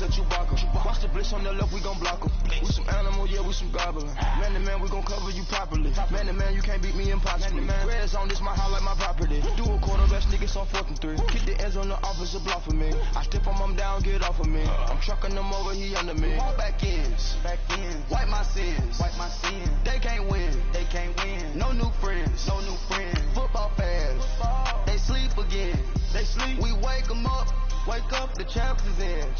a Chewbacca. Watch the blitz on the left, we gon' block them. We some animal, yeah, we some gobbler. Man to man, we gon' cover you properly. Man to man, you can't beat me impossibly. Red zone, this my house like my property. Do a quarter best niggas on 4th and 3. Kick the ends on the offensive block for me. I step on him down, get off of me. I'm trucking them over, he under me. All back ends, wipe my sins, They can't win, No new friends, Football fast, they sleep again. We wake them up, the champs is in.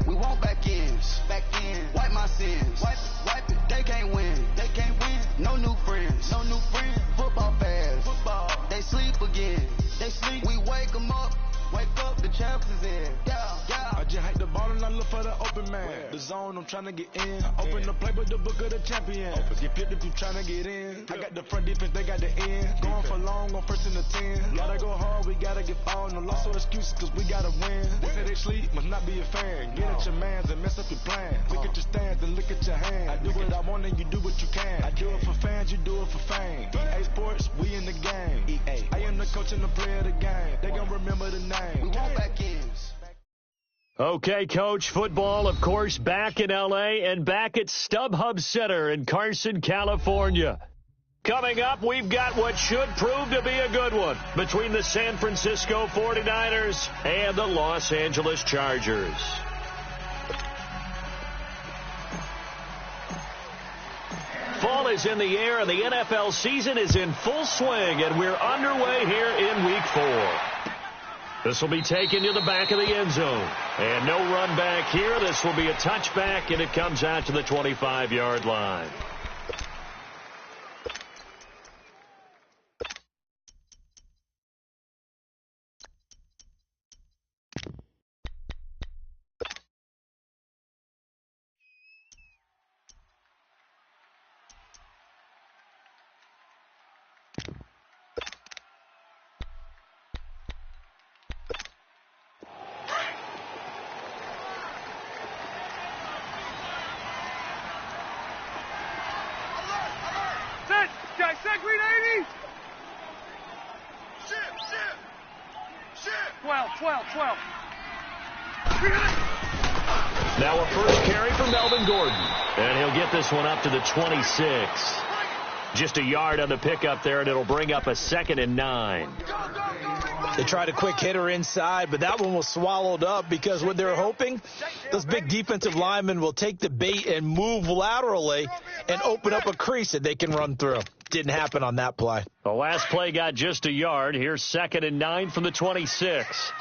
We want back ends, wipe my sins, wipe it. They can't win, No new friends, Football fast, they sleep again. We wake them up, the champs is in. I just hate the ball and I look for the open man. The zone, I'm trying to get in. Open the play with the book of the champion. Get flipped if you trying to get in. I got the front defense, they got the end. Going for long, on 1st and 10. Gotta go hard, we gotta get all. No loss or excuses, cause we gotta win. They say they sleep, must not be a fan. Get at your mans and mess up your plan. Look at your stands and look at your hands. I do what I want and you do what you can. I do it for fans, you do it for fame. EA Sports, we in the game. I am the coach and the player of the game. They gon' remember the name. We want back ends. Okay, Coach, football, of course, back in L.A. and back at StubHub Center in Carson, California. Coming up, we've got what should prove to be a good one between the San Francisco 49ers and the Los Angeles Chargers. Fall is in the air, and the NFL season is in full swing, and we're underway here in Week 4. This will be taken to the back of the end zone. And no run back here. This will be a touchback, and it comes out to the 25-yard line. Now a first carry for Melvin Gordon. And he'll get this one up to the 26. Just a yard on the pickup there, and it'll bring up a 2nd and 9. They tried a quick hitter inside, but that one was swallowed up because what they're hoping, those big defensive linemen will take the bait and move laterally and open up a crease that they can run through. Didn't happen on that play. The last play got just a yard. Here's 2nd and 9 from the 26.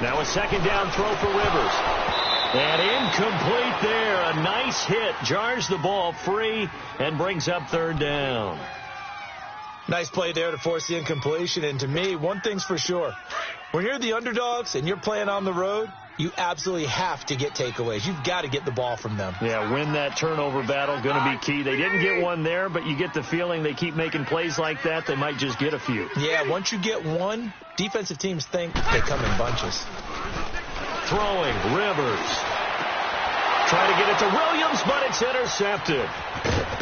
Now a 2nd down throw for Rivers. And incomplete there. A nice hit. Jars the ball free and brings up 3rd down. Nice play there to force the incompletion. And to me, one thing's for sure. When you're the underdogs and you're playing on the road, you absolutely have to get takeaways. You've got to get the ball from them. Yeah, win that turnover battle. Going to be key. They didn't get one there, but you get the feeling they keep making plays like that. They might just get a few. Yeah, once you get one, defensive teams think they come in bunches. Throwing, Rivers. Trying to get it to Williams, but it's intercepted.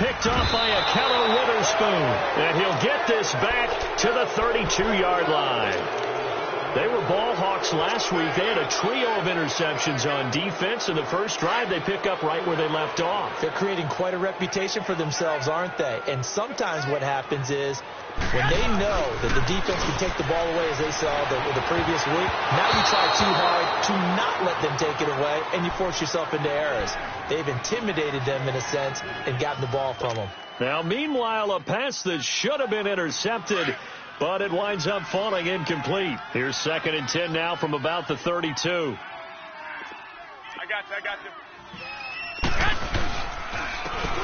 Picked off by a Keller Witherspoon. And he'll get this back to the 32-yard line. They were ball hawks last week. They had a trio of interceptions on defense. In the first drive, they pick up right where they left off. They're creating quite a reputation for themselves, aren't they? And sometimes what happens is when they know that the defense can take the ball away, as they saw the previous week, now you try too hard to not let them take it away, and you force yourself into errors. They've intimidated them, in a sense, and gotten the ball from them. Now, meanwhile, a pass that should have been intercepted, but it winds up falling incomplete. Here's 2nd and 10 now from about the 32. I got you.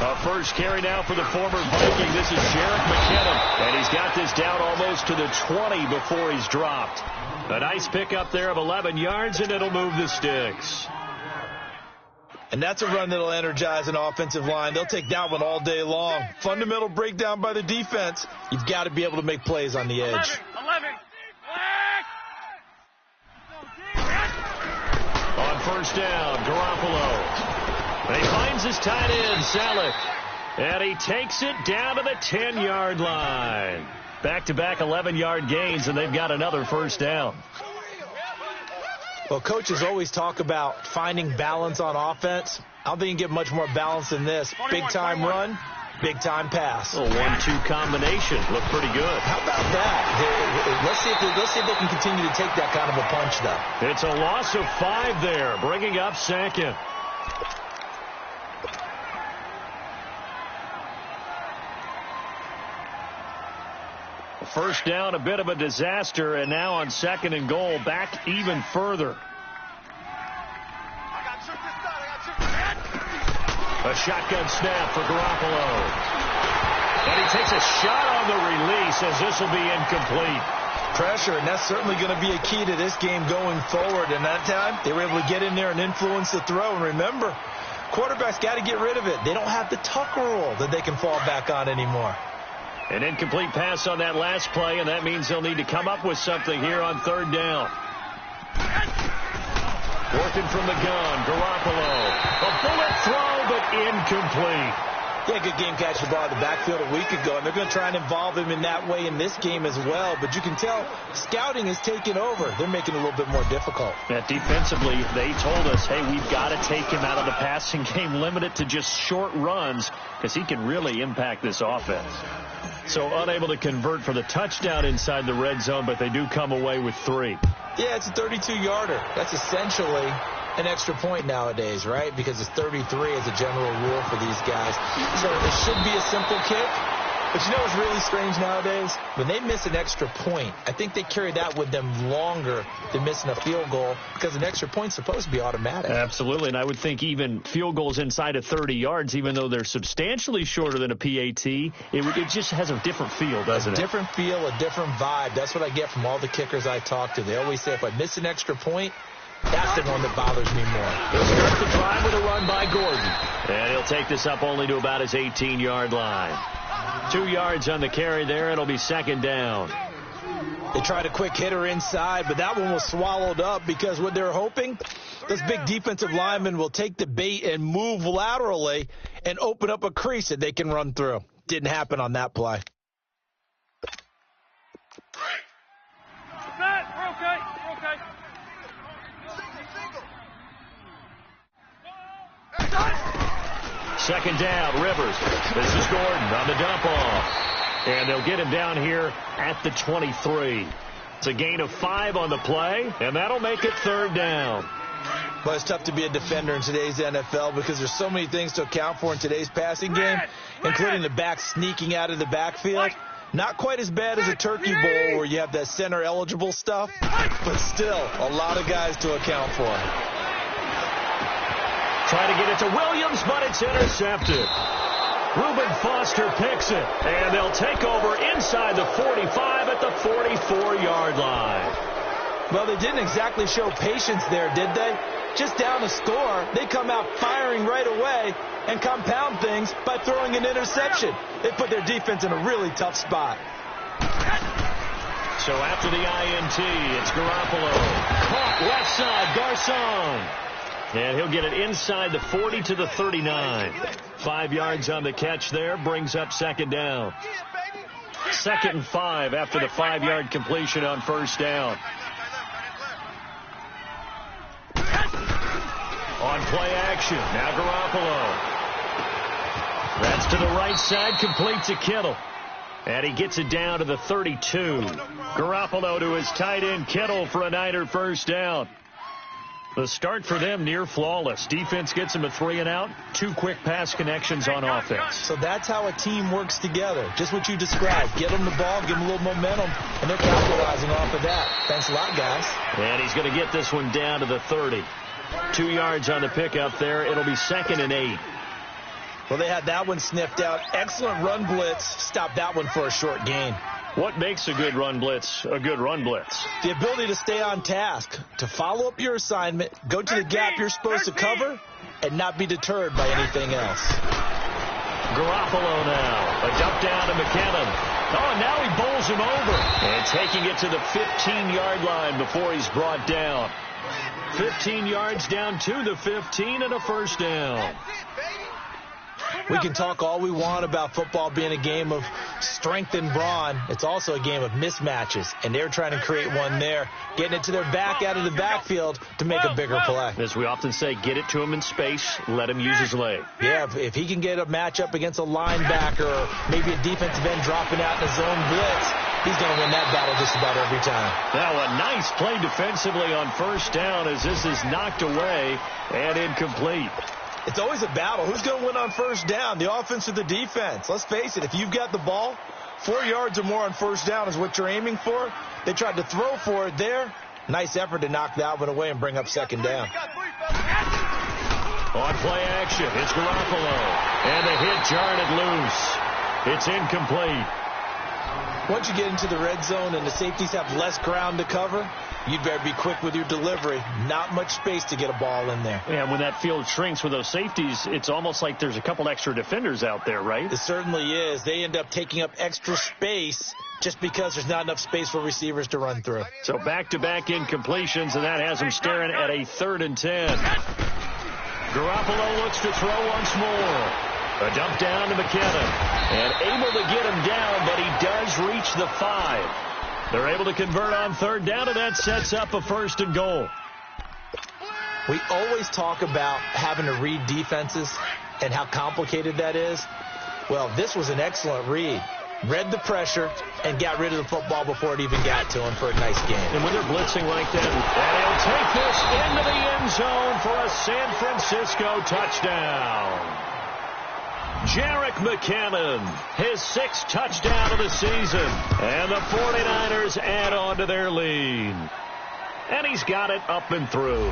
A first carry now for the former Viking. This is Jerick McKinnon, and he's got this down almost to the 20 before he's dropped. A nice pickup there of 11 yards, and it'll move the sticks. And that's a run that'll energize an offensive line. They'll take that one all day long. Fundamental breakdown by the defense. You've got to be able to make plays on the edge. 11. On first down, Garoppolo. They his tight end, Salek. And he takes it down to the 10-yard line. Back-to-back 11-yard gains, and they've got another first down. Well, coaches always talk about finding balance on offense. I don't think you can get much more balance than this. Big-time run, big-time pass. A 1-2 combination. Looked pretty good. How about that? Let's see if they can continue to take that kind of a punch, though. It's a loss of 5 there, bringing up second. First down, a bit of a disaster, and now on second and goal, back even further. A shotgun snap for Garoppolo. And he takes a shot on the release as this will be incomplete. Pressure, and that's certainly going to be a key to this game going forward. And that time, they were able to get in there and influence the throw. And remember, quarterbacks got to get rid of it. They don't have the Tucker rule that they can fall back on anymore. An incomplete pass on that last play, and that means they'll need to come up with something here on third down. Working from the gun, Garoppolo. A bullet throw, but incomplete. Yeah, good game catch the ball in the backfield a week ago, and they're going to try and involve him in that way in this game as well. But you can tell scouting is taking over. They're making it a little bit more difficult. Yeah, defensively, they told us, hey, we've got to take him out of the passing game, limit it to just short runs, because he can really impact this offense. So unable to convert for the touchdown inside the red zone, but they do come away with 3. Yeah, it's a 32-yarder. That's essentially an extra point nowadays, right? Because it's 33 as a general rule for these guys. So it should be a simple kick. But you know what's really strange nowadays? When they miss an extra point, I think they carry that with them longer than missing a field goal because an extra point's supposed to be automatic. Absolutely, and I would think even field goals inside of 30 yards, even though they're substantially shorter than a PAT, it just has a different feel, doesn't it? A different feel, a different vibe. That's what I get from all the kickers I talk to. They always say if I miss an extra point, that's the one that bothers me more. He'll start the drive with a run by Gordon. And he'll take this up only to about his 18-yard line. 2 yards on the carry there. It'll be second down. They tried a quick hitter inside, but that one was swallowed up because what they're hoping, this big defensive lineman will take the bait and move laterally and open up a crease that they can run through. Didn't happen on that play. Matt, we're okay. We're okay. Second down, Rivers. This is Gordon on the dump off. And they'll get him down here at the 23. It's a gain of 5 on the play, and that'll make it third down. Well, it's tough to be a defender in today's NFL because there's so many things to account for in today's passing game, including the back sneaking out of the backfield. Not quite as bad as a turkey bowl where you have that center-eligible stuff, but still a lot of guys to account for. Try to get it to Williams, but it's intercepted. Reuben Foster picks it, and they'll take over inside the 45 at the 44-yard line. Well, they didn't exactly show patience there, did they? Just down a score, they come out firing right away and compound things by throwing an interception. They put their defense in a really tough spot. So after the INT, it's Garoppolo. Caught left side, Garcon. And he'll get it inside the 40 to the 39. 5 yards on the catch there, brings up second down. 2nd and 5 after the 5-yard completion on first down. On play action, now Garoppolo. That's to the right side, complete to Kittle. And he gets it down to the 32. Garoppolo to his tight end, Kittle, for a Niner first down. The start for them near flawless. Defense gets them a 3-and-out. 2 quick pass connections on offense. So that's how a team works together. Just what you described. Get them the ball, give them a little momentum, and they're capitalizing off of that. Thanks a lot, guys. And he's going to get this one down to the 30. 2 yards on the pickup there. It'll be 2nd and 8. Well, they had that one sniffed out. Excellent run blitz. Stopped that one for a short gain. What makes a good run blitz a good run blitz? The ability to stay on task, to follow up your assignment, go to the gap you're supposed to cover, and not be deterred by anything else. Garoppolo now. A dump down to McKinnon. Oh, and now he bowls him over. And taking it to the 15-yard line before he's brought down. 15 yards down to the 15 and a first down. We can talk all we want about football being a game of strength and brawn. It's also a game of mismatches, and they're trying to create one there, getting it to their back out of the backfield to make a bigger play. As we often say, get it to him in space, let him use his leg. Yeah, if he can get a matchup against a linebacker or maybe a defensive end dropping out in a zone blitz, he's going to win that battle just about every time. Now a nice play defensively on first down as this is knocked away and incomplete. It's always a battle. Who's going to win on first down, the offense or the defense? Let's face it, if you've got the ball, 4 yards or more on first down is what you're aiming for. They tried to throw for it there. Nice effort to knock that one away and bring up second down. On play action, it's Garoppolo. And the hit jarred it loose. It's incomplete. Once you get into the red zone and the safeties have less ground to cover, you'd better be quick with your delivery. Not much space to get a ball in there. And when that field shrinks with those safeties, it's almost like there's a couple extra defenders out there, right? It certainly is. They end up taking up extra space just because there's not enough space for receivers to run through. So back-to-back incompletions, and that has them staring at a 3rd and 10. Garoppolo looks to throw once more. A dump down to McKinnon. And able to get him down, but he does reach the 5. They're able to convert on 3rd down, and that sets up a 1st and goal. We always talk about having to read defenses and how complicated that is. Well, this was an excellent read. Read the pressure and got rid of the football before it even got to him for a nice game. And when they're blitzing like that, and he'll take this into the end zone for a San Francisco touchdown. Jerick McKinnon, his 6th touchdown of the season. And the 49ers add on to their lead. And he's got it up and through.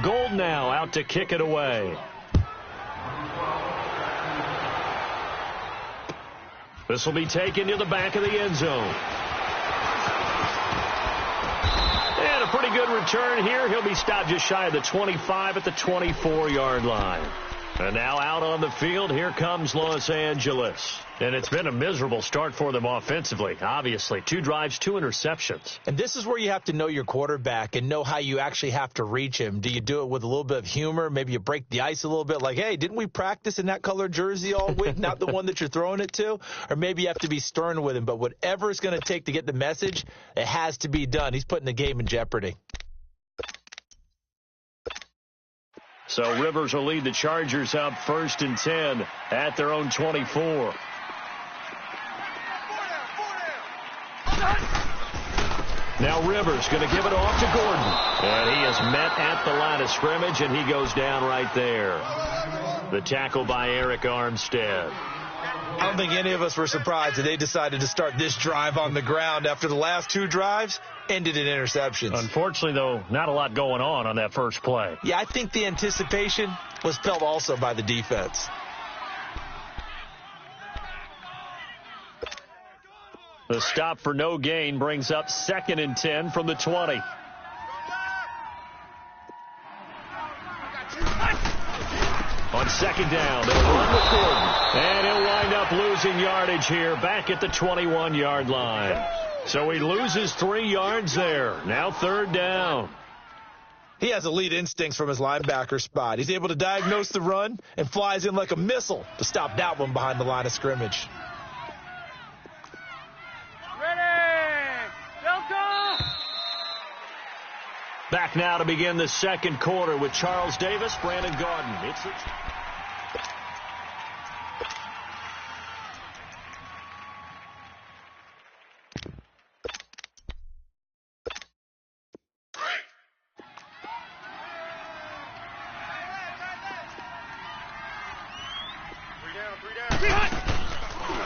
Gold now out to kick it away. This will be taken to the back of the end zone. And a pretty good return here. He'll be stopped just shy of the 25 at the 24-yard line. And now out on the field, here comes Los Angeles. And it's been a miserable start for them offensively, obviously. 2 drives, 2 interceptions. And this is where you have to know your quarterback and know how you actually have to reach him. Do you do it with a little bit of humor? Maybe you break the ice a little bit like, hey, didn't we practice in that color jersey all week, not the one that you're throwing it to? Or maybe you have to be stern with him. But whatever it's going to take to get the message, it has to be done. He's putting the game in jeopardy. So Rivers will lead the Chargers up 1st and 10 at their own 24. Now Rivers going to give it off to Gordon. And he is met at the line of scrimmage, and he goes down right there. The tackle by Eric Armstead. I don't think any of us were surprised that they decided to start this drive on the ground after the last 2 drives ended in interceptions. Unfortunately, though, not a lot going on that first play. Yeah, I think the anticipation was felt also by the defense. The stop for no gain brings up 2nd and 10 from the 20. On 2nd down, they'll run with Gordon. And he'll wind up losing yardage here back at the 21-yard line. So he loses 3 yards there. Now 3rd down. He has elite instincts from his linebacker spot. He's able to diagnose the run and flies in like a missile to stop that one behind the line of scrimmage. Back now to begin the 2nd quarter with Charles Davis, Brandon Gaudin. It's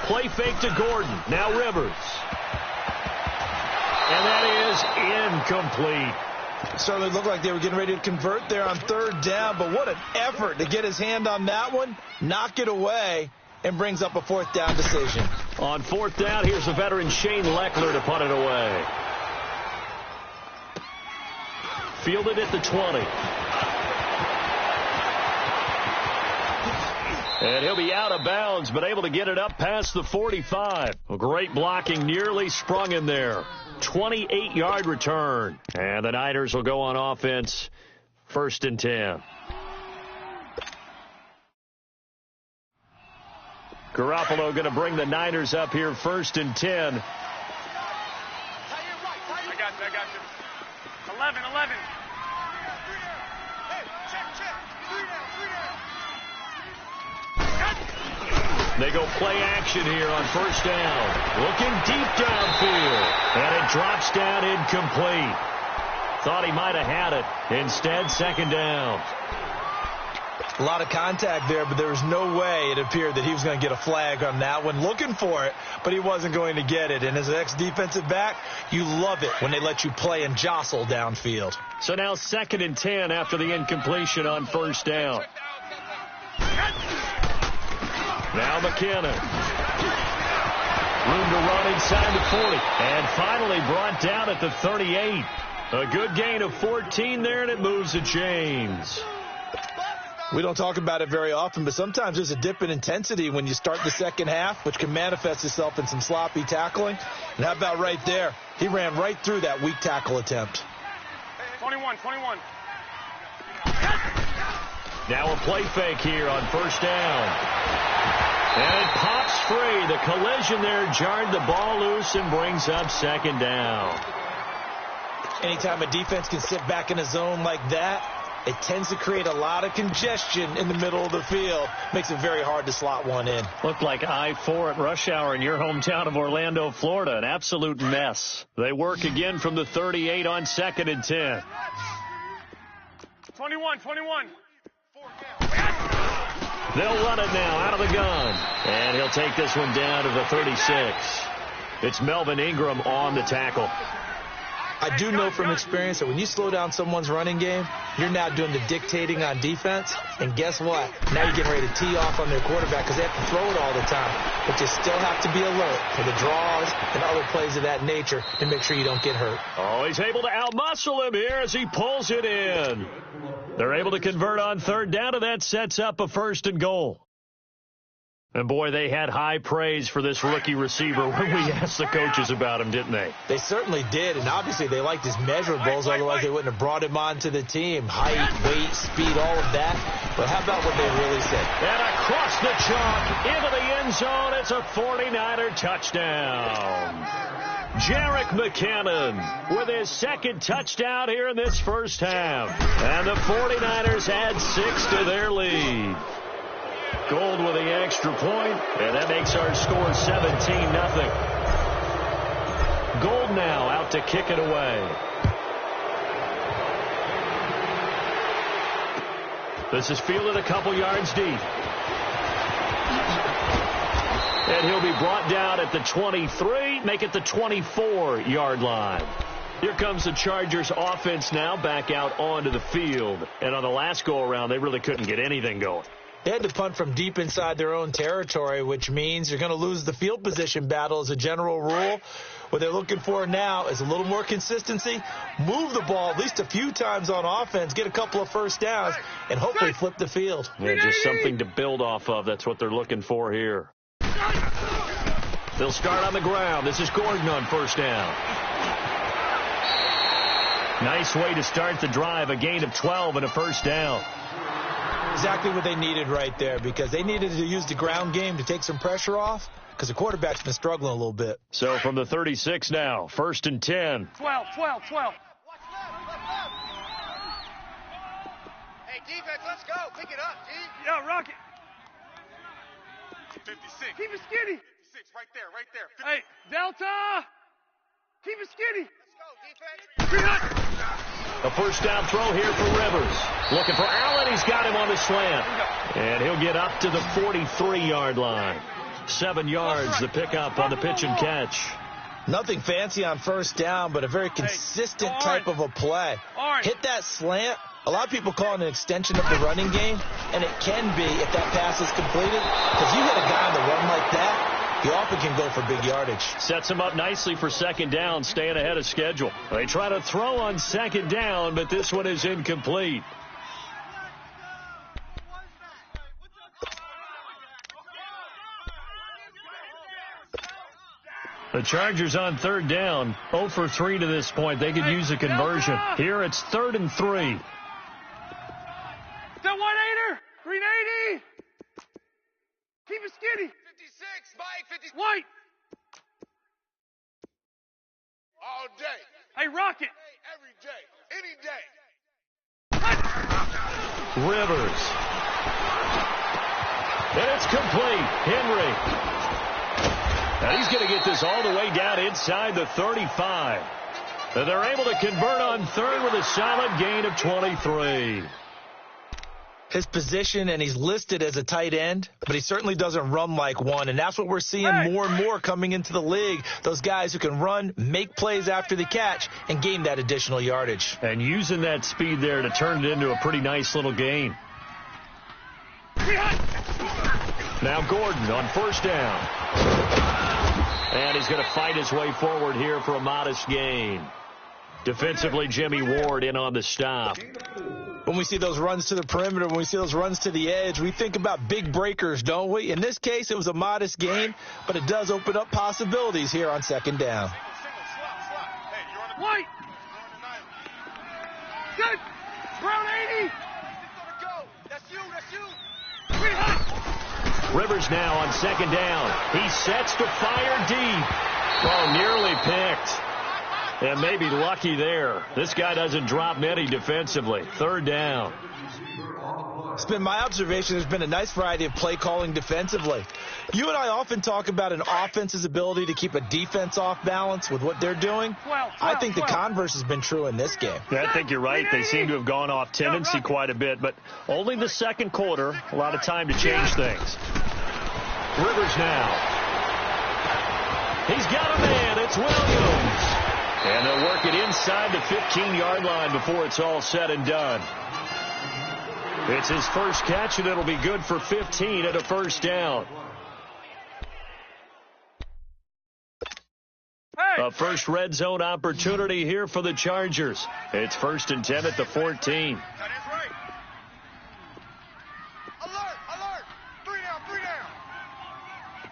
play fake to Gordon. Now Rivers. And that is incomplete. Certainly looked like they were getting ready to convert there on 3rd down, but what an effort to get his hand on that one, knock it away, and brings up a 4th down decision. On 4th down, here's the veteran Shane Leckler to punt it away. Fielded at the 20. And he'll be out of bounds, but able to get it up past the 45. Well, great blocking, nearly sprung in there. 28-yard return. And the Niners will go on offense, 1st and 10. Garoppolo going to bring the Niners up here, 1st and 10. I got you. 11. They go play action here on 1st down. Looking deep downfield. And it drops down incomplete. Thought he might have had it. Instead, 2nd down. A lot of contact there, but there was no way it appeared that he was going to get a flag on that one. Looking for it, but he wasn't going to get it. And as an ex-defensive back, you love it when they let you play and jostle downfield. So now 2nd and 10 after the incompletion on 1st down. Now McKinnon. Room to run inside the 40. And finally brought down at the 38. A good gain of 14 there, and it moves the chains. We don't talk about it very often, but sometimes there's a dip in intensity when you start the second half, which can manifest itself in some sloppy tackling. And how about right there? He ran right through that weak tackle attempt. 21. Now a play fake here on 1st down. And it pops free. The collision there jarred the ball loose and brings up 2nd down. Anytime a defense can sit back in a zone like that, it tends to create a lot of congestion in the middle of the field. Makes it very hard to slot one in. Looked like I-4 at rush hour in your hometown of Orlando, Florida. An absolute mess. They work again from the 38 on 2nd and 10. 21. They'll run it now out of the gun. And he'll take this one down to the 36. It's Melvin Ingram on the tackle. I do know from experience that when you slow down someone's running game, you're now doing the dictating on defense. And guess what? Now you're getting ready to tee off on their quarterback because they have to throw it all the time. But you still have to be alert for the draws and other plays of that nature to make sure you don't get hurt. Oh, he's able to outmuscle him here as he pulls it in. They're able to convert on 3rd down, and that sets up a 1st and goal. And, boy, they had high praise for this rookie receiver when we asked the coaches about him, didn't they? They certainly did, and obviously they liked his measurables, otherwise they wouldn't have brought him onto the team. Height, weight, speed, all of that. But how about what they really said? And across the chalk, into the end zone, it's a 49er touchdown. Jerick McKinnon with his 2nd touchdown here in this 1st half. And the 49ers add 6 to their lead. Gold with the extra point, and that makes our score 17-0. Gold now out to kick it away. This is fielded a couple yards deep. And he'll be brought down at the 23, make it the 24-yard line. Here comes the Chargers offense now back out onto the field. And on the last go-around, they really couldn't get anything going. They had to punt from deep inside their own territory, which means you're going to lose the field position battle as a general rule. What they're looking for now is a little more consistency, move the ball at least a few times on offense, get a couple of 1st downs, and hopefully flip the field. Yeah, just something to build off of. That's what they're looking for here. They'll start on the ground. This is Gordon on 1st down. Nice way to start the drive, a gain of 12 and a 1st down. Exactly what they needed right there, because they needed to use the ground game to take some pressure off because the quarterback's been struggling a little bit. So from the 36 now, 1st and 10. 12. Hey, defense, let's go. Pick it up, G. Yo, Rocket. 56. Keep it skinny. 56, right there. 50. Hey, Delta. Keep it skinny. Let's go, defense. A 1st down throw here for Rivers. Looking for Allen. He's got him on the slant. And he'll get up to the 43-yard line. 7 yards, the pickup on the pitch and catch. Nothing fancy on 1st down, but a very consistent type of a play. Hit that slant. A lot of people call it an extension of the running game, and it can be if that pass is completed. Because you hit a guy on the run like that, he often can go for big yardage. Sets him up nicely for 2nd down, staying ahead of schedule. They try to throw on 2nd down, but this one is incomplete. The Chargers on third down, 0 for 3 to this point. They could use a conversion. Here it's 3rd and 3. That 1-8er, 380. Keep it skinny. 56, Mike, 56. White. All day. Hey, Rocket. Every day. Any day. Rivers. And it's complete. Henry. Now he's going to get this all the way down inside the 35. And they're able to convert on third with a solid gain of 23. His position, and he's listed as a tight end, but he certainly doesn't run like one, and that's what we're seeing more and more coming into the league. Those guys who can run, make plays after the catch, and gain that additional yardage. And using that speed there to turn it into a pretty nice little gain. Now Gordon on first down. And he's going to fight his way forward here for a modest gain. Defensively, Jimmy Ward in on the stop. When we see those runs to the perimeter, when we see those runs to the edge, we think about big breakers, don't we? In this case, it was a modest gain, but it does open up possibilities here on second down. White. Good. Brown 80. That's you. Rivers now on second down. He sets to fire deep. Oh, nearly picked. And maybe lucky there. This guy doesn't drop many defensively. Third down. It's been my observation there's been a nice variety of play calling defensively. You and I often talk about an offense's ability to keep a defense off balance with what they're doing. I think the converse has been true in this game. Yeah, I think you're right. They seem to have gone off tendency quite a bit, but only the second quarter, a lot of time to change things. Rivers now. He's got a man. It's Williams. And they'll work it inside the 15-yard line before it's all said and done. It's his first catch, and it'll be good for 15 at a first down. A first red zone opportunity here for the Chargers. It's 1st and 10 at the 14. That is right. Alert. 3 down.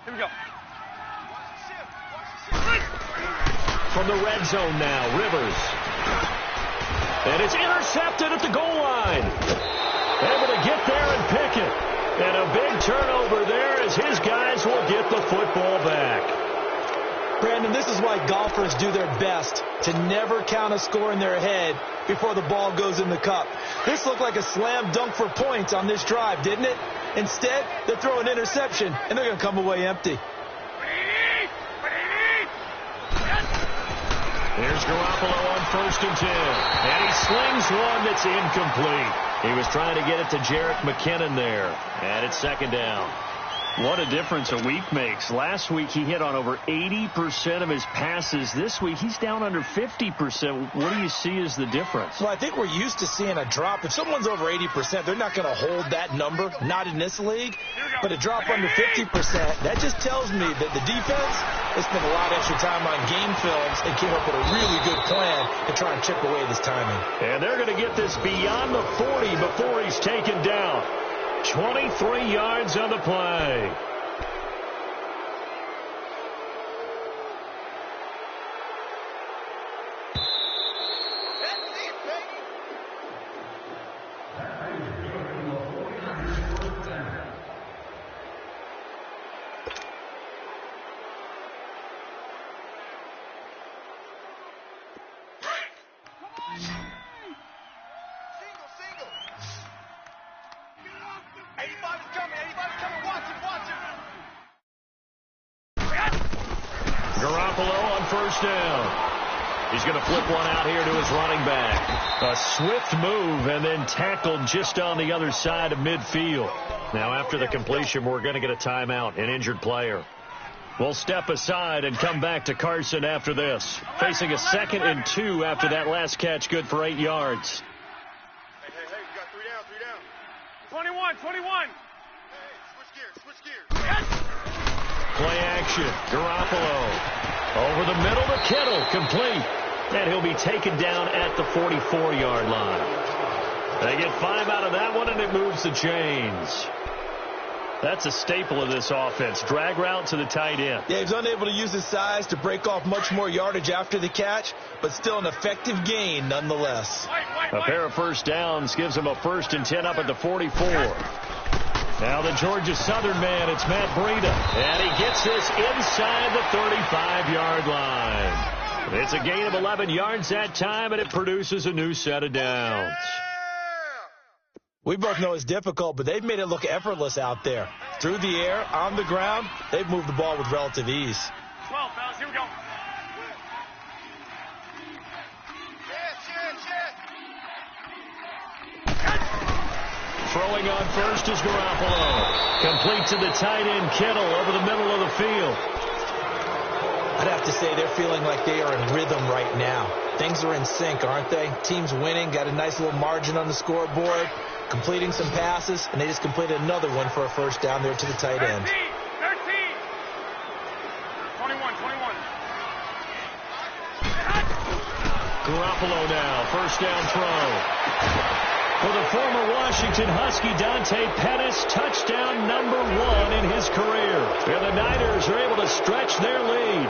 Here we go. From the red zone now, Rivers. And it's intercepted at the goal line. Able to get there and pick it. And a big turnover there as his guys will get the football back. Brandon, this is why golfers do their best to never count a score in their head before the ball goes in the cup. This looked like a slam dunk for points on this drive, didn't it? Instead, they throw an interception, and they're going to come away empty. Here's Garoppolo on 1st and 10. And he slings one that's incomplete. He was trying to get it to Jerick McKinnon there. And it's 2nd down. What a difference a week makes. Last week he hit on over 80% of his passes. This week he's down under 50%. What do you see as the difference? Well, I think we're used to seeing a drop. If someone's over 80%, they're not going to hold that number, not in this league. But a drop under 50%, that just tells me that the defense has spent a lot of extra time on game films and came up with a really good plan to try and chip away this timing. And they're going to get this beyond the 40 before he's taken down. 23 yards on the play. Garoppolo on 1st down. He's going to flip one out here to his running back. A swift move and then tackled just on the other side of midfield. Now after the completion, we're going to get a timeout, an injured player. We'll step aside and come back to Carson after this. Facing a 2nd and 2 after that last catch, good for 8 yards. Hey, you got 3 down. 21. Hey, switch gears. Play action. Garoppolo. Over the middle to Kittle. Complete. And he'll be taken down at the 44-yard line. They get 5 out of that one, and it moves the chains. That's a staple of this offense. Drag route to the tight end. Yeah, he's unable to use his size to break off much more yardage after the catch, but still an effective gain nonetheless. A pair of first downs gives him a 1st and 10 up at the 44. Now the Georgia Southern man, it's Matt Breida. And he gets this inside the 35-yard line. It's a gain of 11 yards that time, and it produces a new set of downs. We both know it's difficult, but they've made it look effortless out there. Through the air, on the ground, they've moved the ball with relative ease. 12, fellas, here we go. Throwing on first is Garoppolo. Complete to the tight end, Kittle, over the middle of the field. I'd have to say they're feeling like they are in rhythm right now. Things are in sync, aren't they? Team's winning, got a nice little margin on the scoreboard, completing some passes, and they just completed another one for a first down there to the tight end. 13, 21. Garoppolo now, first down throw. For the former Washington Husky, Dante Pettis, touchdown number 1 in his career. And the Niners are able to stretch their lead.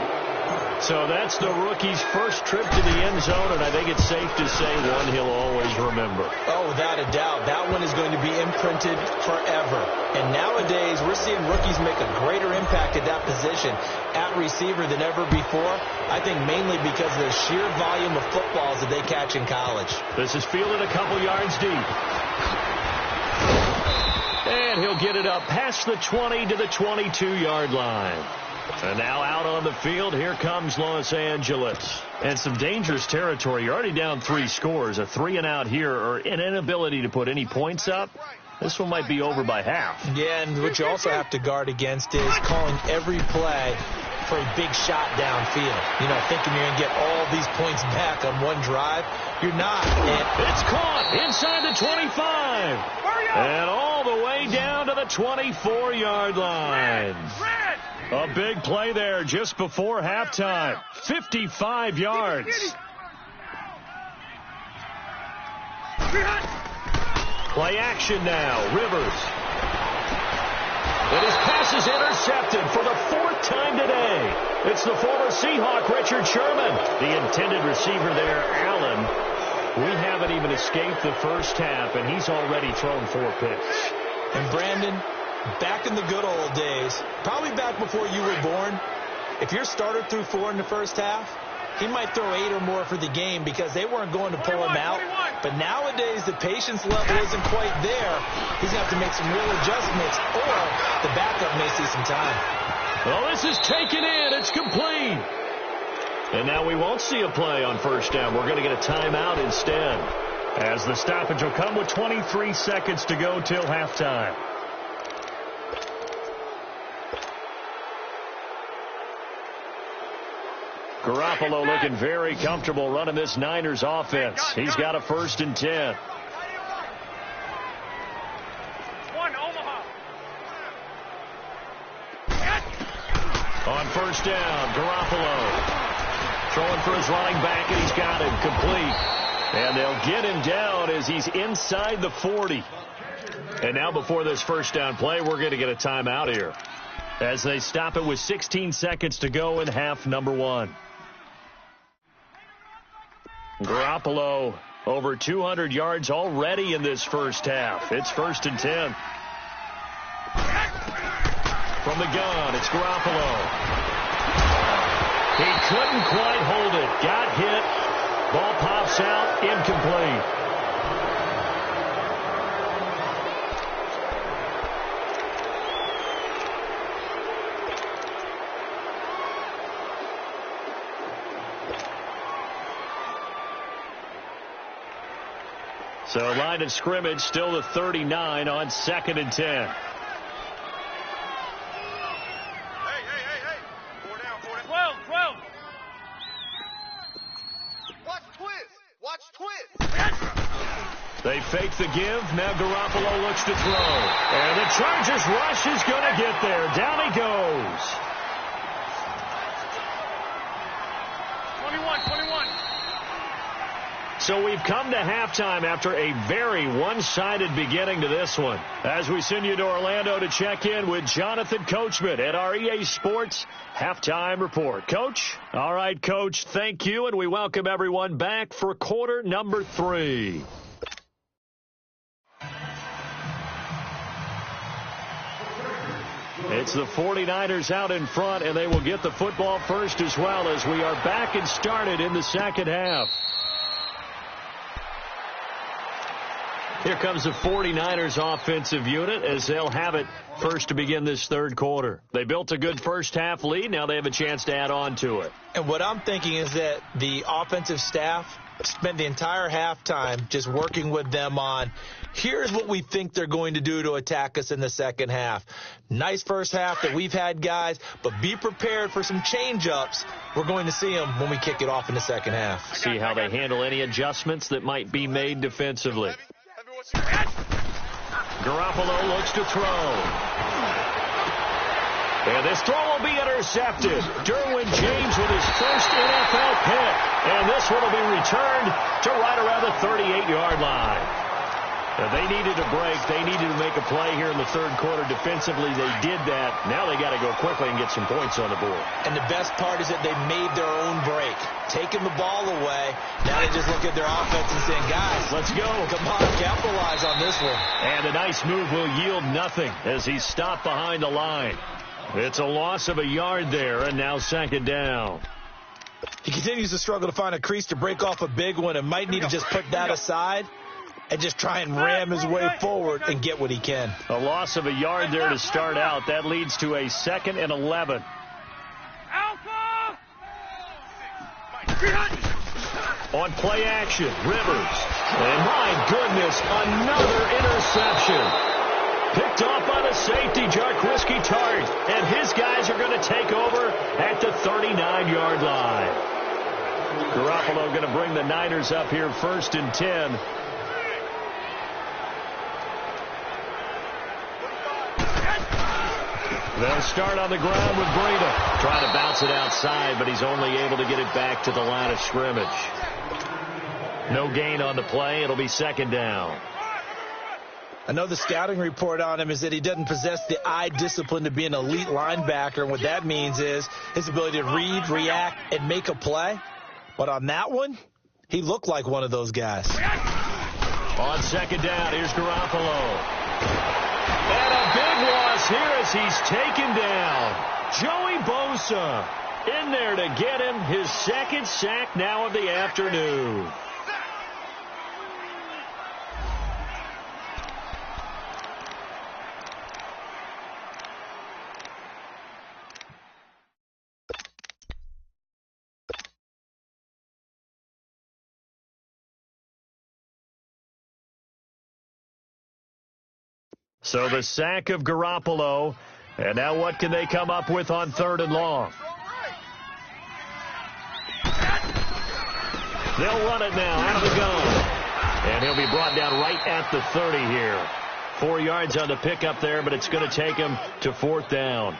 So that's the rookie's first trip to the end zone, and I think it's safe to say one he'll always remember. Oh, without a doubt. That one is going to be imprinted forever. And nowadays, we're seeing rookies make a greater impact at that position at receiver than ever before. I think mainly because of the sheer volume of footballs that they catch in college. This is fielded a couple yards deep. And he'll get it up past the 20 to the 22-yard line. And now out on the field, here comes Los Angeles. And some dangerous territory. You're already down 3 scores. A 3-and-out here, or an inability to put any points up. This one might be over by half. Yeah, and what you also have to guard against is calling every play for a big shot downfield. You know, thinking you're going to get all these points back on one drive. You're not. It's caught inside the 25. And all the way down to the 24-yard line. A big play there just before halftime. 55 yards. Play action now. Rivers. And his pass is intercepted for the 4th time today. It's the former Seahawk, Richard Sherman. The intended receiver there, Allen. We haven't even escaped the first half, and he's already thrown 4 picks. And Brandon, back in the good old days, probably back before you were born, if your starter threw 4 in the first half, he might throw 8 or more for the game because they weren't going to pull him out. But nowadays, the patience level isn't quite there. He's going to have to make some real adjustments, or the backup may see some time. Well, this is taken in. It's complete. And now we won't see a play on first down. We're going to get a timeout instead, as the stoppage will come with 23 seconds to go till halftime. Garoppolo looking very comfortable running this Niners offense. He's got a 1st and 10. On first down, Garoppolo throwing for his running back, and he's got him complete. And they'll get him down as he's inside the 40. And now before this first down play, we're going to get a timeout here, as they stop it with 16 seconds to go in half number 1. Garoppolo over 200 yards already in this first half. It's 1st and 10. From the gun, it's Garoppolo. He couldn't quite hold it. Got hit. Ball pops out. Incomplete. So line of scrimmage still the 39 on 2nd and 10. Hey. 4 down. 12. Watch twist. They fake the give. Now Garoppolo looks to throw. And the Chargers rush is going to get there. Down he goes. 21. So we've come to halftime after a very one-sided beginning to this one. As we send you to Orlando to check in with Jonathan Coachman at our EA Sports Halftime Report. Coach? All right, Coach, thank you, and we welcome everyone back for quarter number 3. It's the 49ers out in front, and they will get the football first as well as we are back and started in the second half. Here comes the 49ers offensive unit as they'll have it first to begin this third quarter. They built a good first half lead. Now they have a chance to add on to it. And what I'm thinking is that the offensive staff spent the entire halftime just working with them on, here's what we think they're going to do to attack us in the second half. Nice first half that we've had, guys, but be prepared for some change-ups. We're going to see them when we kick it off in the second half. See how they handle any adjustments that might be made defensively. Garoppolo looks to throw. And this throw will be intercepted. Derwin James with his first NFL pick. And this one will be returned to right around the 38-yard line. They needed a break. They needed to make a play here in the third quarter. Defensively, they did that. Now they got to go quickly and get some points on the board. And the best part is that they made their own break. Taking the ball away. Now they just look at their offense and saying, guys, let's go. Come on, capitalize on this one. And a nice move will yield nothing as he's stopped behind the line. It's a loss of a yard there, and now second down. He continues to struggle to find a crease to break off a big one and might need to just put that aside and just try and ram his way forward and get what he can. A loss of a yard there to start out. That leads to a 2nd and 11. Alpha! On play action, Rivers. And my goodness, another interception. Picked off by the safety, Jarquiski Tart. And his guys are going to take over at the 39-yard line. Garoppolo going to bring the Niners up here 1st and 10. They'll start on the ground with Breida. Trying to bounce it outside, but he's only able to get it back to the line of scrimmage. No gain on the play. It'll be second down. I know the scouting report on him is that he doesn't possess the eye discipline to be an elite linebacker. And what that means is his ability to read, react, and make a play. But on that one, he looked like one of those guys. On second down, here's Garoppolo. And a big loss here as he's taken down. Joey Bosa in there to get him his second sack now of the afternoon. So the sack of Garoppolo, and now what can they come up with on 3rd and long? They'll run it now out of the gun. And he'll be brought down right at the 30 here. 4 yards on the pickup there, but it's going to take him to 4th down.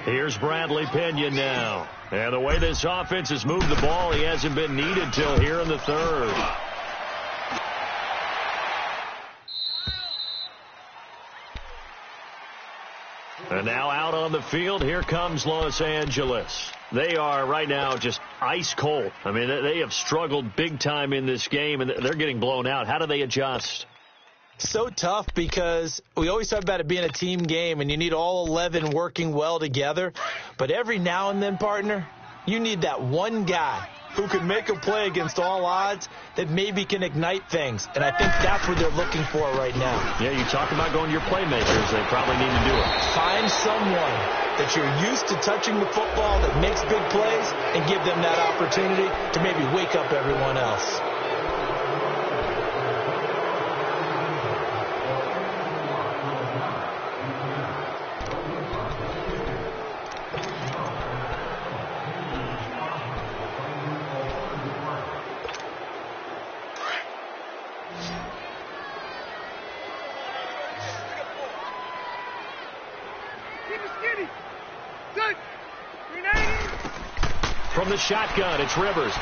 Here's Bradley Pinion now. And the way this offense has moved the ball, he hasn't been needed till here in the 3rd. And now out on the field, here comes Los Angeles. They are right now just ice cold. I mean, they have struggled big time in this game, and they're getting blown out. How do they adjust? So tough because we always talk about it being a team game, and you need all 11 working well together. But every now and then, partner, you need that one guy who can make a play against all odds that maybe can ignite things. And I think that's what they're looking for right now. Yeah, you talk about going to your playmakers. They probably need to do it. Find someone that you're used to touching the football that makes big plays and give them that opportunity to maybe wake up everyone else. From the shotgun, it's Rivers.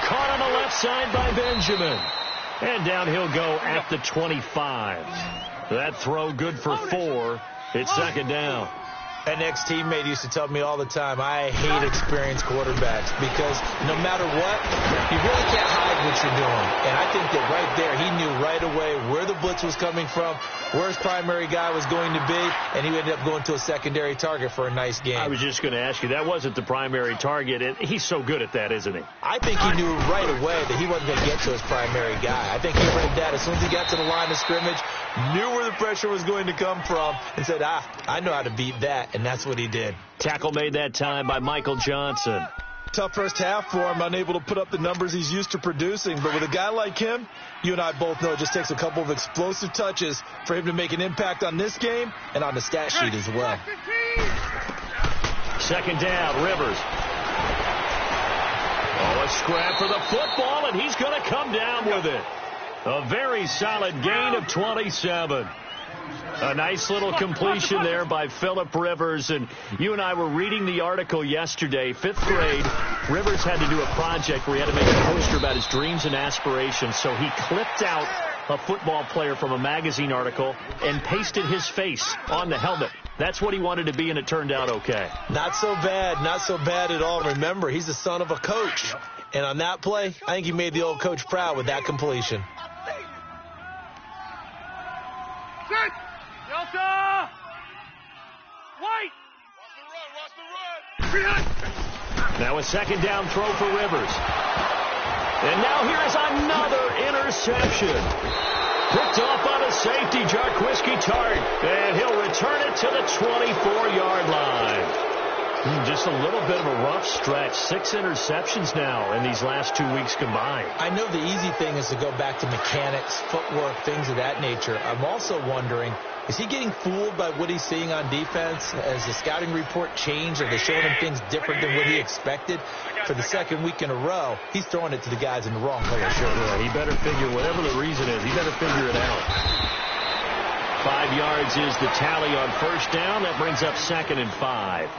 Caught on the left side by Benjamin. And down he'll go at the 25. That throw good for 4. It's second down. An ex-teammate used to tell me all the time, I hate experienced quarterbacks because no matter what, you really can't hide what you're doing. And I think that right there, he knew right away where the blitz was coming from, where his primary guy was going to be, and he ended up going to a secondary target for a nice game. I was just going to ask you, that wasn't the primary target, and he's so good at that, isn't he? I think he knew right away that he wasn't going to get to his primary guy. I think he read that as soon as he got to the line of scrimmage, knew where the pressure was going to come from, and said, I know how to beat that. And that's what he did. Tackle made that time by Michael Johnson. Tough first half for him, unable to put up the numbers he's used to producing. But with a guy like him, you and I both know it just takes a couple of explosive touches for him to make an impact on this game and on the stat sheet as well. Second down, Rivers. Oh, a scrap for the football, and he's going to come down with it. A very solid gain of 27. A nice little completion there by Phillip Rivers. And you and I were reading the article yesterday, 5th grade. Rivers had to do a project where he had to make a poster about his dreams and aspirations. So he clipped out a football player from a magazine article and pasted his face on the helmet. That's what he wanted to be, and it turned out okay. Not so bad. Not so bad at all. Remember, he's the son of a coach. And on that play, I think he made the old coach proud with that completion. Sit! Delta! White! Watch the run! Now a second down throw for Rivers. And now here is another interception. Picked off on a safety, Jarquiski Tart. And he'll return it to the 24-yard line. Just a little bit of a rough stretch. 6 interceptions now in these last 2 weeks combined. I know the easy thing is to go back to mechanics, footwork, things of that nature. I'm also wondering, is he getting fooled by what he's seeing on defense? Has the scouting report changed? Are they showing him things different than what he expected? For the second week in a row, he's throwing it to the guys in the wrong color shirt. Yeah, he better figure, whatever the reason is, he better figure it out. 5 yards is the tally on first down. That brings up 2nd and 5.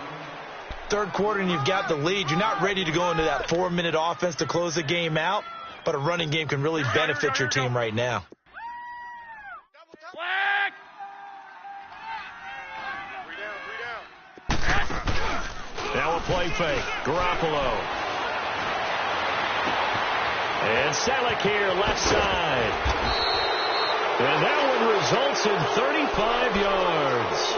Third quarter and you've got the lead. You're not ready to go into that 4-minute offense to close the game out, but a running game can really benefit your team right now. Flag! 3 down. Now a play fake. Garoppolo. And Selleck here, left side. And that one results in 35 yards.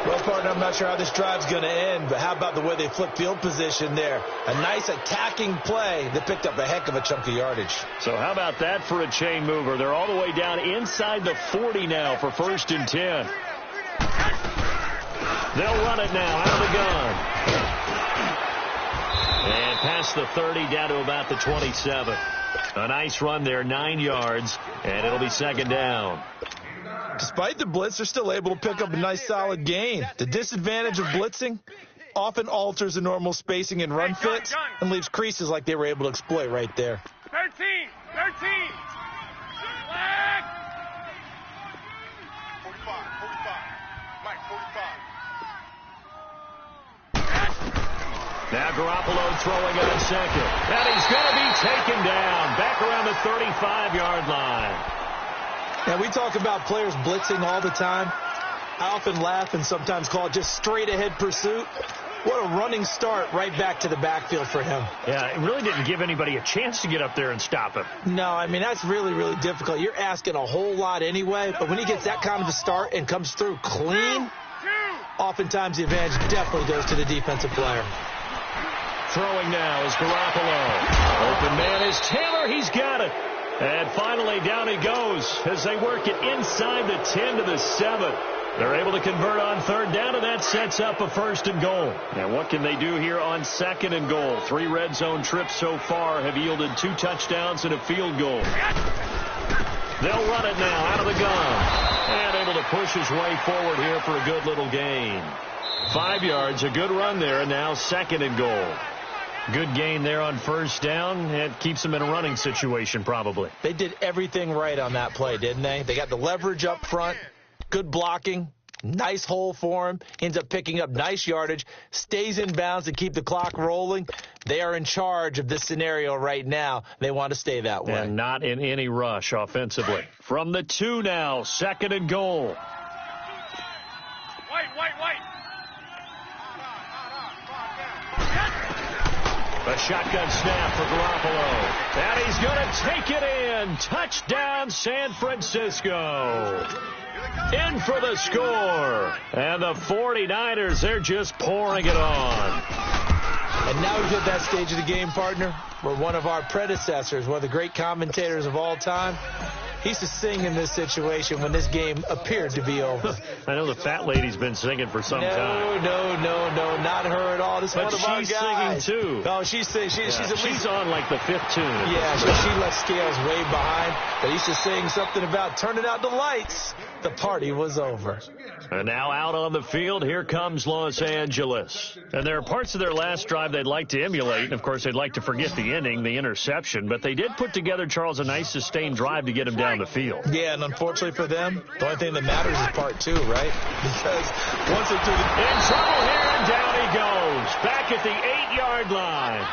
Well, partner, I'm not sure how this drive's going to end, but how about the way they flip field position there? A nice attacking play that picked up a heck of a chunk of yardage. So how about that for a chain mover? They're all the way down inside the 40 now for 1st and 10. They'll run it now out of the gun. And past the 30 down to about the 27. A nice run there, 9 yards, and it'll be 2nd down. Despite the blitz, they're still able to pick up a nice solid gain. The disadvantage of blitzing often alters the normal spacing and run fits and leaves creases like they were able to exploit right there. 13! Flag! 45. Mike, 45. Now Garoppolo throwing on second. And he's going to be taken down back around the 35-yard line. Now, we talk about players blitzing all the time. I often laugh and sometimes call it just straight-ahead pursuit. What a running start right back to the backfield for him. Yeah, it really didn't give anybody a chance to get up there and stop him. No, I mean, that's really, really difficult. You're asking a whole lot anyway, but when he gets that kind of a start and comes through clean, oftentimes the advantage definitely goes to the defensive player. Throwing now is Garoppolo. Open man is Taylor. He's got it. And finally, down he goes as they work it inside the 10 to the 7. They're able to convert on 3rd down, and that sets up a 1st and goal. Now, what can they do here on 2nd and goal? 3 red zone trips so far have yielded 2 touchdowns and a field goal. They'll run it now out of the gun. And able to push his way forward here for a good little gain. 5 yards, a good run there, and now 2nd and goal. Good gain there on 1st down. It keeps them in a running situation, probably. They did everything right on that play, didn't they? They got the leverage up front, good blocking, Nice hole for him. Ends up picking up nice yardage. Stays in bounds to keep the clock rolling. They are in charge of this scenario right now. They want to stay that way. And not in any rush offensively. From the 2 now, 2nd and goal. White. A shotgun snap for Garoppolo. And he's going to take it in. Touchdown, San Francisco. In for the score. And the 49ers, they're just pouring it on. And now we've hit that stage of the game, partner, where one of our predecessors, one of the great commentators of all time, he used to sing in this situation when this game appeared to be over. I know the fat lady's been singing for some time. No, not her at all. This is one of our guys. But she's singing, too. No, she's singing. She's on like the 5th tune. Yeah, she left scales way behind. But he used to sing something about turning out the lights. The party was over. And now out on the field, here comes Los Angeles. And there are parts of their last drive they'd like to emulate. And, of course, they'd like to forget the inning, the interception. But they did put together, Charles, a nice sustained drive to get him down the field. Yeah, and unfortunately for them, the only thing that matters is part 2, right? Because once they do in trouble here, and down he goes. Back at the 8-yard line.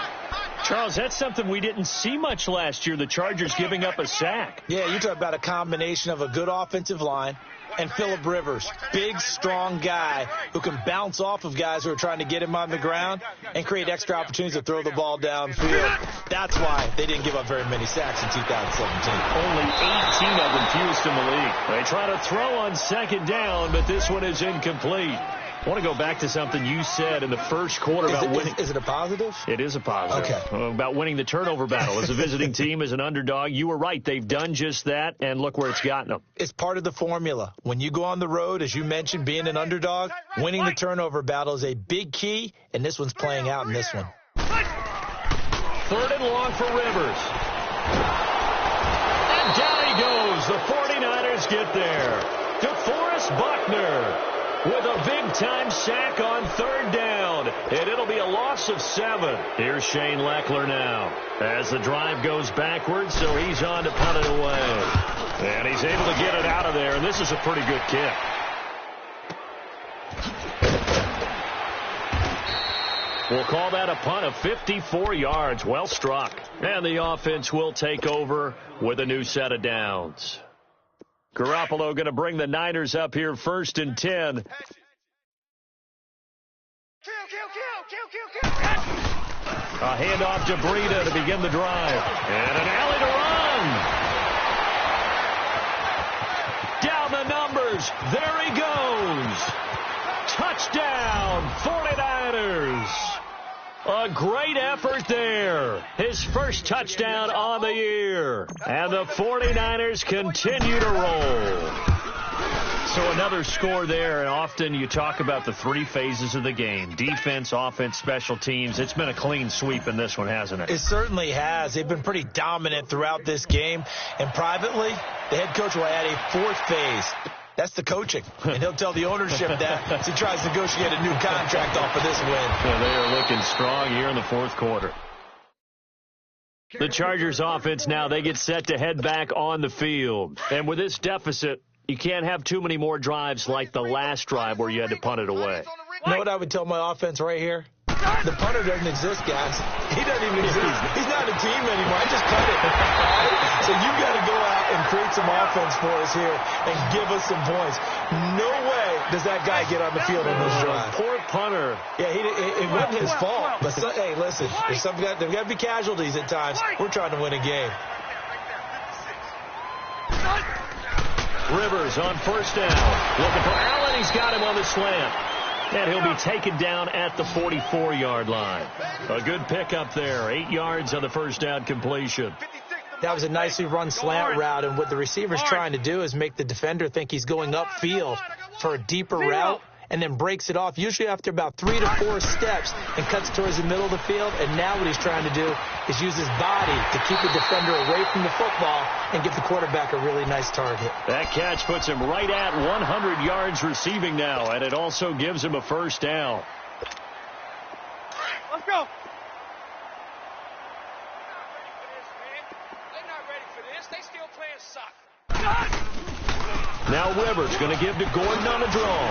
Charles, that's something we didn't see much last year, the Chargers giving up a sack. Yeah, you talk about a combination of a good offensive line and Phillip Rivers, big, strong guy who can bounce off of guys who are trying to get him on the ground and create extra opportunities to throw the ball downfield. That's why they didn't give up very many sacks in 2017. Only 18 of them fewest in the league. They try to throw on 2nd down, but this one is incomplete. I want to go back to something you said in the first quarter about winning. Is it a positive? It is a positive. Okay. About winning the turnover battle as a visiting team, as an underdog. You were right. They've done just that, and look where it's gotten them. It's part of the formula. When you go on the road, as you mentioned, being an underdog, winning the turnover battle is a big key, and this one's playing out in this one. 3rd and long for Rivers. And down he goes. The 49ers get there. DeForest Buckner with a big-time sack on 3rd down. And it'll be a loss of 7. Here's Shane Leckler now as the drive goes backwards, so he's on to punt it away. And he's able to get it out of there, and this is a pretty good kick. We'll call that a punt of 54 yards. Well struck. And the offense will take over with a new set of downs. Garoppolo going to bring the Niners up here 1st and 10. A handoff to Breida to begin the drive. And an alley to run. Down the numbers. There he goes. Touchdown, 49ers. A great effort there. His first touchdown on the year. And the 49ers continue to roll. So another score there, and often you talk about the 3 phases of the game. Defense, offense, special teams. It's been a clean sweep in this one, hasn't it? It certainly has. They've been pretty dominant throughout this game. And privately, the head coach will add a 4th phase. That's the coaching. And he'll tell the ownership that as he tries to negotiate a new contract off of this win. Well, they are looking strong here in the 4th quarter. The Chargers offense now, they get set to head back on the field. And with this deficit, you can't have too many more drives like the last drive where you had to punt it away. You know what I would tell my offense right here? The punter doesn't exist, guys. He doesn't even exist. He's not a team anymore. I just cut it. Right? So you've got to go out and create some offense for us here and give us some points. No way does that guy get on the field on this drive. Poor punter. Yeah, it wasn't his fault. But hey, listen, there's got to be casualties at times. We're trying to win a game. Rivers on 1st down. Looking for Allen. He's got him on the slant. And he'll be taken down at the 44-yard line. A good pickup there. 8 yards on the 1st down completion. That was a nicely run slant route, and what the receiver's trying to do is make the defender think he's going upfield for a deeper route, and then breaks it off, usually after about 3 to 4 steps, and cuts towards the middle of the field. And now what he's trying to do is use his body to keep the defender away from the football and give the quarterback a really nice target. That catch puts him right at 100 yards receiving now, and it also gives him a 1st down. Let's go. Now Rivers going to give to Gordon on the draw.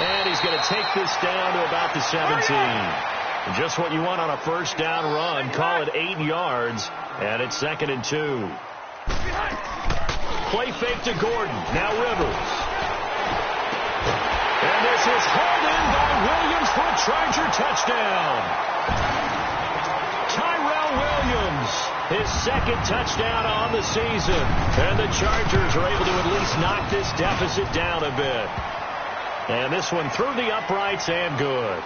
And he's going to take this down to about the 17. Just what you want on a first down run. Call it 8 yards. And it's 2nd and 2. Play fake to Gordon. Now Rivers. And this is hauled in by Williams for a Charger touchdown. Tyrell Williams, his 2nd touchdown on the season. And the Chargers are able to at least knock this deficit down a bit. And this one through the uprights and good.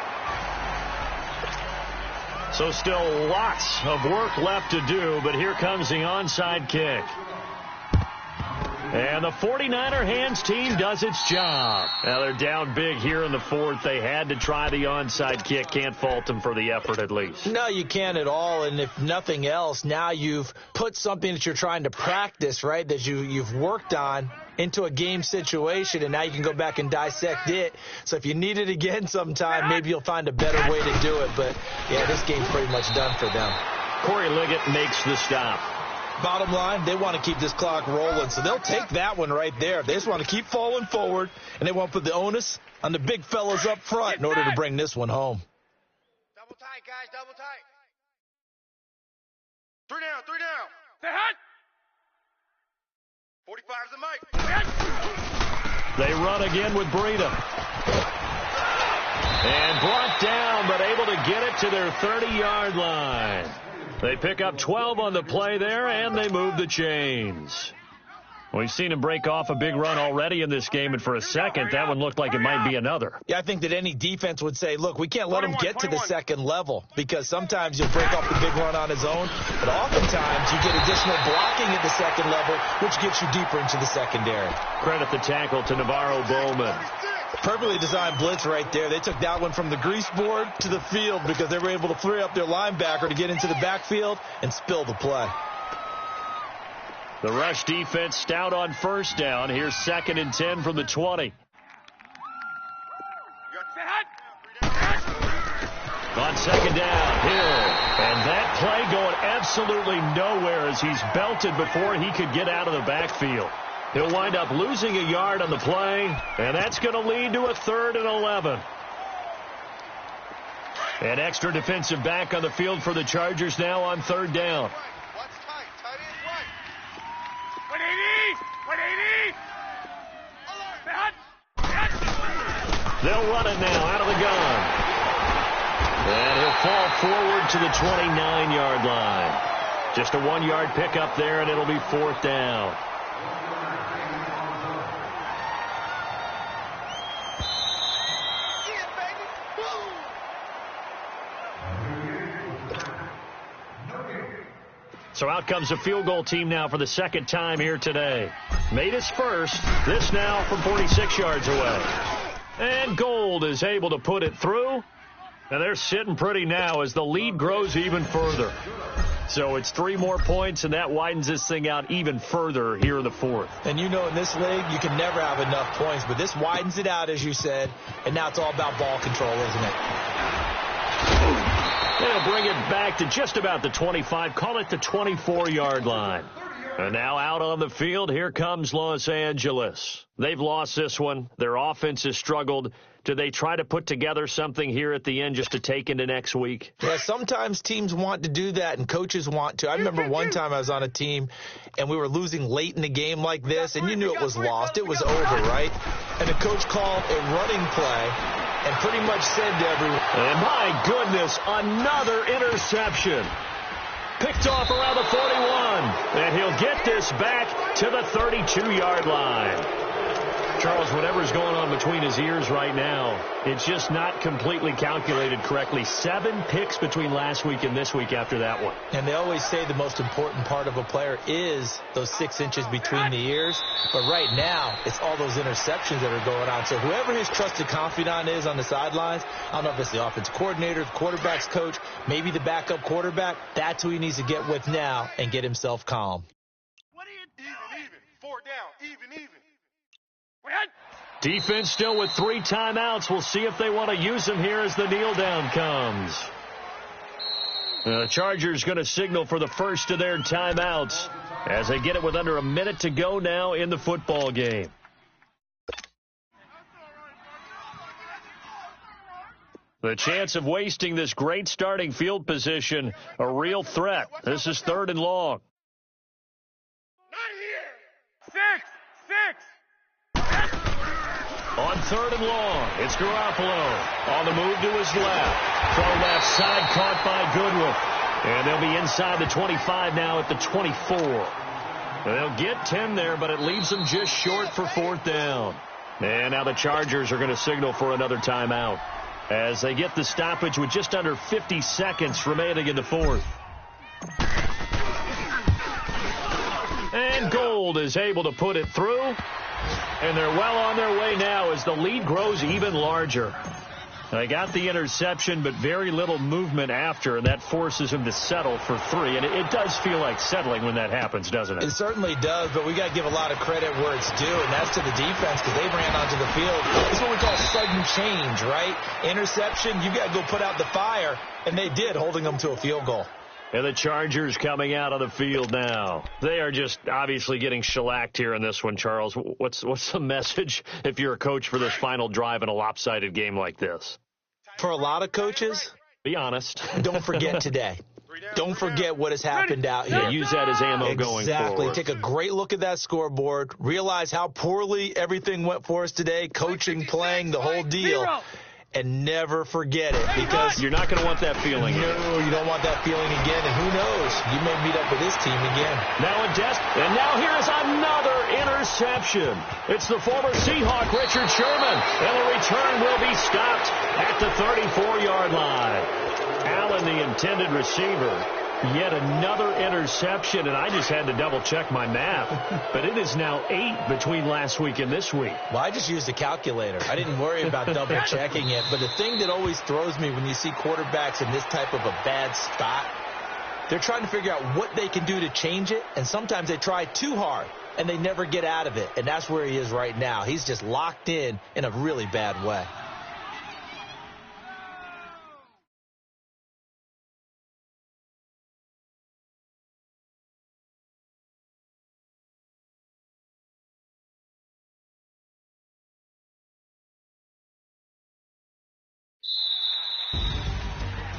So still lots of work left to do, but here comes the onside kick. And the 49er hands team does its job. Now they're down big here in the 4th. They had to try the onside kick. Can't fault them for the effort at least. No, you can't at all. And if nothing else, now you've put something that you're trying to practice, right, that you've worked on into a game situation, and now you can go back and dissect it. So if you need it again sometime, maybe you'll find a better way to do it. But, yeah, this game's pretty much done for them. Corey Liggett makes the stop. Bottom line, they want to keep this clock rolling, so they'll take that one right there. They just want to keep falling forward, and they want to put the onus on the big fellas up front in order to bring this one home. Double tight, guys, double tight. 3 down, 3 down. Stay hot. 45's the mic. They run again with Breida. And brought down, but able to get it to their 30-yard line. They pick up 12 on the play there, and they move the chains. We've seen him break off a big run already in this game, and for a second, that one looked like it might be another. Yeah, I think that any defense would say, look, we can't let him get to the second level, because sometimes you'll break off the big run on his own, but oftentimes you get additional blocking at the second level, which gets you deeper into the secondary. Credit the tackle to Navarro Bowman. Perfectly designed blitz right there. They took that one from the grease board to the field because they were able to free up their linebacker to get into the backfield and spill the play. The rush defense stout on first down. Here's 2nd and 10 from the 20. On 2nd down, Hill. And that play going absolutely nowhere as he's belted before he could get out of the backfield. He'll wind up losing a yard on the play, and that's going to lead to a 3rd and 11. An extra defensive back on the field for the Chargers now on 3rd down. Watch tight, tight end right. 180, 180. They'll run it now out of the gun. And he'll fall forward to the 29-yard line. Just a 1-yard pickup there, and it'll be 4th down. So out comes a field goal team now for the 2nd time here today. Made his first. This now from 46 yards away. And Gold is able to put it through. And they're sitting pretty now as the lead grows even further. So it's 3 more points, and that widens this thing out even further here in the 4th. And you know in this league, you can never have enough points. But this widens it out, as you said. And now it's all about ball control, isn't it? They'll bring it back to just about the 25. Call it the 24-yard line. And now out on the field, here comes Los Angeles. They've lost this one. Their offense has struggled. Do they try to put together something here at the end just to take into next week? Yeah, sometimes teams want to do that and coaches want to. I remember one time I was on a team and we were losing late in the game like this, and you knew it was lost. It was over, right? And the coach called a running play and pretty much said to everyone, and my goodness, another interception. Picked off around the 41. And he'll get this back to the 32-yard line. Charles, whatever's going on between his ears right now, it's just not completely calculated correctly. 7 picks between last week and this week after that one. And they always say the most important part of a player is those 6 inches between the ears. But right now, it's all those interceptions that are going on. So whoever his trusted confidant is on the sidelines, I don't know if it's the offensive coordinator, the quarterback's coach, maybe the backup quarterback, that's who he needs to get with now and get himself calm. What are you doing? Even. 4 down. Even. Defense still with 3 timeouts. We'll see if they want to use them here as the kneel down comes. The Chargers going to signal for the first of their timeouts as they get it with under a minute to go now in the football game. The chance of wasting this great starting field position, a real threat. This is 3rd and long. Not here. 6. On 3rd and long, it's Garoppolo on the move to his left. Throw left side caught by Goodwin. And they'll be inside the 25 now at the 24. They'll get 10 there, but it leaves them just short for 4th down. And now the Chargers are going to signal for another timeout as they get the stoppage with just under 50 seconds remaining in the 4th. And Gold is able to put it through. And they're well on their way now as the lead grows even larger. They got the interception, but very little movement after, and that forces him to settle for 3. And it does feel like settling when that happens, doesn't it? It certainly does, but we got to give a lot of credit where it's due, and that's to the defense because they ran onto the field. It's what we call sudden change, right? Interception, you got to go put out the fire, and they did, holding them to a field goal. And the Chargers coming out on the field now. They are just obviously getting shellacked here in this one, Charles. What's the message if you're a coach for this final drive in a lopsided game like this? For a lot of coaches, be honest. Don't forget today. Don't forget what has happened out here. Yeah, use that as ammo going forward. Exactly. Take a great look at that scoreboard. Realize how poorly everything went for us today, coaching, playing, the whole deal. And never forget it, because you're not going to want that feeling. No, you don't want that feeling again. And who knows? You may meet up with this team again. Now in Dest, and now here is another interception. It's the former Seahawk, Richard Sherman, and the return will be stopped at the 34-yard line. Allen, the intended receiver. Yet another interception, and I just had to double-check my math. But it is now 8 between last week and this week. Well, I just used a calculator. I didn't worry about double-checking it. But the thing that always throws me when you see quarterbacks in this type of a bad spot, they're trying to figure out what they can do to change it, and sometimes they try too hard, and they never get out of it. And that's where he is right now. He's just locked in a really bad way.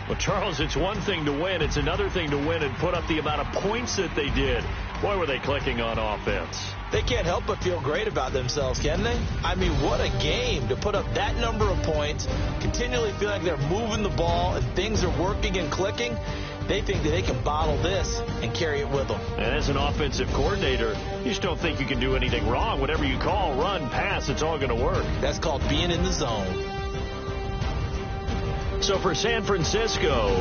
Well, Charles, it's one thing to win. It's another thing to win and put up the amount of points that they did. Boy, were they clicking on offense. They can't help but feel great about themselves, can they? I mean, what a game to put up that number of points, continually feel like they're moving the ball and things are working and clicking. They think that they can bottle this and carry it with them. And as an offensive coordinator, you just don't think you can do anything wrong. Whatever you call, run, pass, it's all going to work. That's called being in the zone. So for San Francisco,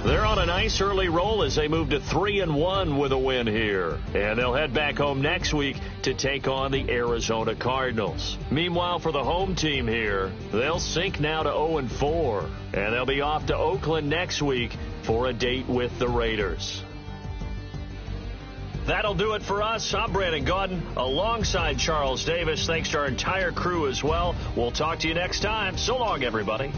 they're on a nice early roll as they move to 3-1 with a win here. And they'll head back home next week to take on the Arizona Cardinals. Meanwhile, for the home team here, they'll sink now to 0-4. And they'll be off to Oakland next week for a date with the Raiders. That'll do it for us. I'm Brandon Gaudin alongside Charles Davis. Thanks to our entire crew as well. We'll talk to you next time. So long, everybody.